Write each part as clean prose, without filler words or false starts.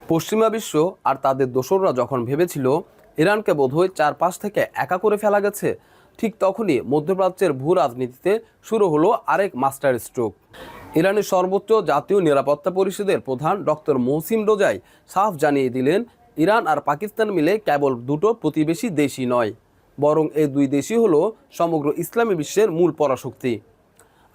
পশ্চিমা বিশ্ব আর তাদের দোসররা যখন ভেবেছিল ইরানকে বোধহয় চারপাশ থেকে একা করে ফেলা গেছে, ঠিক তখনই মধ্যপ্রাচ্যের ভূ রাজনীতিতে শুরু হলো আরেক মাস্টার স্ট্রোক। ইরানের সর্বোচ্চ জাতীয় নিরাপত্তা পরিষদের প্রধান ডক্টর মোহসিন রোজাই সাফ জানিয়ে দিলেন, ইরান আর পাকিস্তান মিলে কেবল দুটো প্রতিবেশী দেশই নয়, বরং এই দুই দেশই হলো সমগ্র ইসলামী বিশ্বের মূল পরাশক্তি।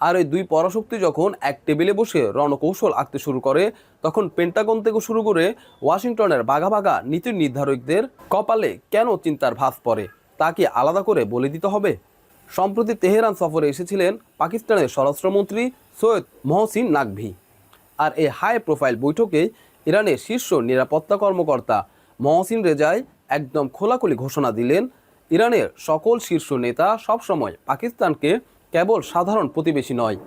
আর এই দুই পরাশক্তি যখন এক টেবিলে বসে রণকৌশল আঁকতে শুরু করে, তখন পেন্টাগন থেকে শুরু করে ওয়াশিংটনের বাঘা বাঘা নীতি নির্ধারকদের কপালে কেন চিন্তার ভাঁজ পড়ে তা কি আলাদা করে বলে দিতে হবে। সম্প্রতি তেহরান সফরে এসেছিলেন পাকিস্তানের স্বরাষ্ট্রমন্ত্রী সৈয়দ মহসিন নাকভি। আর এই হাই প্রোফাইল বৈঠকে ইরানের শীর্ষ নিরাপত্তা কর্মকর্তা মহসিন রেজাই একদম খোলাখুলি ঘোষণা দিলেন, ইরানের সকল শীর্ষ নেতা সবসময় পাকিস্তানকে কেবল সাধারণ প্রতিবেশী নয়,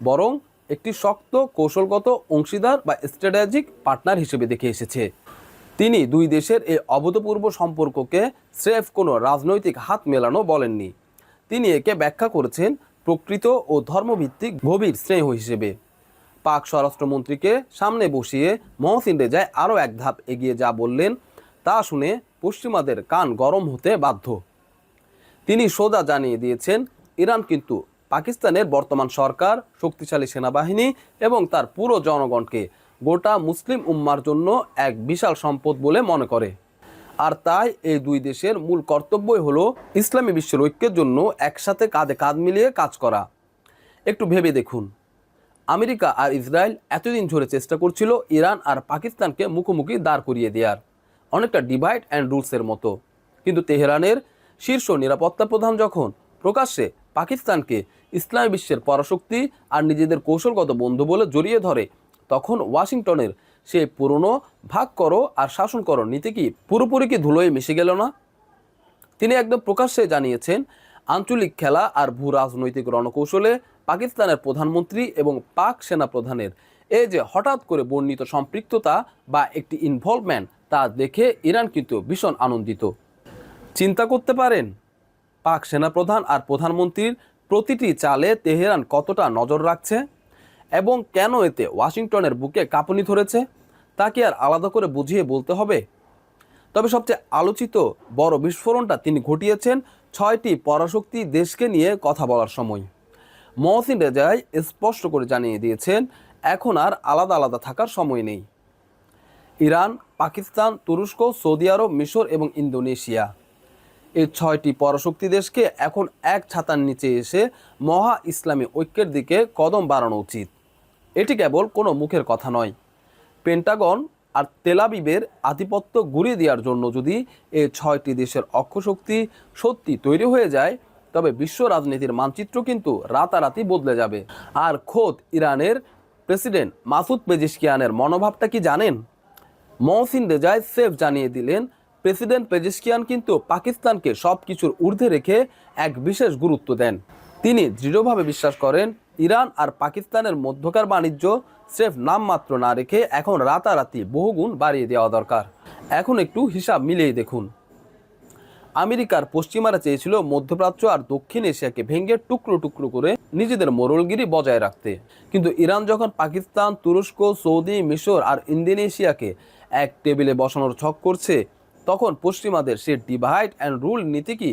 বরং একটি শক্ত কৌশলগত অংশীদার বা স্ট্র্যাটেজিক পার্টনার হিসেবে দেখে এসেছে। তিনি দুই দেশের এই অভূতপূর্ব সম্পর্ককে স্রেফ কোনো রাজনৈতিক হাত মেলানো বলেননি, তিনি একে ব্যাখ্যা করেছেন প্রকৃত ও ধর্মভিত্তিক গভীর স্নেহ হিসেবে। পাক স্বরাষ্ট্রমন্ত্রীকে সামনে বসিয়ে মহসিন রেজাই আরও এক ধাপ এগিয়ে যা বললেন তা শুনে পশ্চিমাদের কান গরম হতে বাধ্য। তিনি সোজা জানিয়ে দিয়েছেন, ইরান কিন্তু পাকিস্তানের বর্তমান সরকার, শক্তিশালী সেনাবাহিনী এবং তার পুরো জনগণকে গোটা মুসলিম উম্মার জন্য এক বিশাল সম্পদ বলে মনে করে। আর তাই এই দুই দেশের মূল কর্তব্যই হলো ইসলামী বিশ্বের ঐক্যের জন্য একসাথে কাঁধে কাঁধ মিলিয়ে কাজ করা। একটু ভেবে দেখুন, আমেরিকা আর ইসরায়েল এতদিন ধরে চেষ্টা করছিল ইরান আর পাকিস্তানকে মুখোমুখি দাঁড় করিয়ে দেওয়ার, অনেকটা ডিভাইড অ্যান্ড রুলসের মতো। কিন্তু তেহরানের শীর্ষ নিরাপত্তা প্রধান যখন প্রকাশ্যে পাকিস্তানকে ইসলামী বিশ্বের পরাশক্তি আর নিজেদের কৌশলগত বন্ধু বলে জড়িয়ে ধরে, তখন ওয়াশিংটনের সেই পুরনো ভাগ করো আর শাসন করো নীতি কি পুরোপুরি কি ধুলোয় মিশে গেল না? তিনি একদম প্রকাশ্যে জানিয়েছেন, আঞ্চলিক খেলা আর ভূ রাজনৈতিক রণকৌশলে পাকিস্তানের প্রধানমন্ত্রী এবং পাক সেনা প্রধানের এই যে হঠাৎ করে বর্ণিত সম্পৃক্ততা বা একটি ইনভলভমেন্ট, তা দেখে ইরান কিন্তু ভীষণ আনন্দিত। চিন্তা করতে পারেন পাক সেনাপ্রধান আর প্রধানমন্ত্রীর প্রতিটি চালে তেহরান কতটা নজর রাখছে এবং কেন এতে ওয়াশিংটনের বুকে কাঁপুনি ধরেছে, তা কি আর আলাদা করে বুঝিয়ে বলতে হবে? তবে সবচেয়ে আলোচিত বড় বিস্ফোরণটা তিনি ঘটিয়েছেন 6টি পরাশক্তি দেশকে নিয়ে কথা বলার সময়। মহসিন রেজাই স্পষ্ট করে জানিয়ে দিয়েছেন, এখন আর আলাদা আলাদা থাকার সময় নেই। ইরান, পাকিস্তান, তুরস্ক, সৌদি আরব, মিশর এবং ইন্দোনেশিয়া, এই 6টি পরাশক্তি দেশকে এখন এক ছাতার নিচে এসে মহা ইসলামী ঐক্যের দিকে কদম বাড়ানো উচিত। এটি কেবল কোনো মুখের কথা নয়। পেন্টাগন আর তেলাবিবের আধিপত্য গুঁড়িয়ে দেওয়ার জন্য যদি এই 6টি দেশের অক্ষশক্তি সত্যি তৈরি হয়ে যায়, তবে বিশ্ব রাজনীতির মানচিত্র কিন্তু রাতারাতি বদলে যাবে। আর খোদ ইরানের প্রেসিডেন্ট মাসুদ পেজেশকিয়ানের মনোভাবটা কি জানেন? মহসিন রেজাই সেফ জানিয়ে দিলেন, প্রেসিডেন্ট পেজেশকিয়ান কিন্তু পাকিস্তানকে সব কিছুর ঊর্ধ্বে রেখে এক বিশেষ গুরুত্ব দেন। তিনি দৃঢ়ভাবে বিশ্বাস করেন, ইরান আর পাকিস্তানের মধ্যকার বাণিজ্য স্রেফ নামমাত্র না রেখে এখন রাতারাতি বহুগুণ বাড়িয়ে দেওয়া দরকার। এখন একটু হিসাব মিলিয়ে দেখুন, আমেরিকার পশ্চিমারা চেয়েছিল মধ্যপ্রাচ্য আর দক্ষিণ এশিয়াকে ভেঙে টুকরো টুকরো করে নিজেদের মোড়লগিরি বজায় রাখতে, কিন্তু ইরান যখন পাকিস্তান, তুরস্ক, সৌদি, মিশর আর ইন্দোনেশিয়াকে এক টেবিলে বসানোর ছক করছে, তখন পশ্চিমাদের সে ডিভাইড অ্যান্ড রুল নীতি কি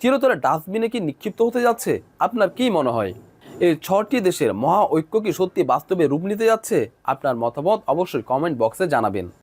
চিরতরে ডাস্টবিনে কি নিক্ষিপ্ত হতে যাচ্ছে? আপনার কি মনে হয়, এই 6টি দেশের মহা ঐক্য কি সত্যি বাস্তবে রূপ নিতে যাচ্ছে? আপনার মতামত অবশ্যই কমেন্ট বক্সে জানাবেন।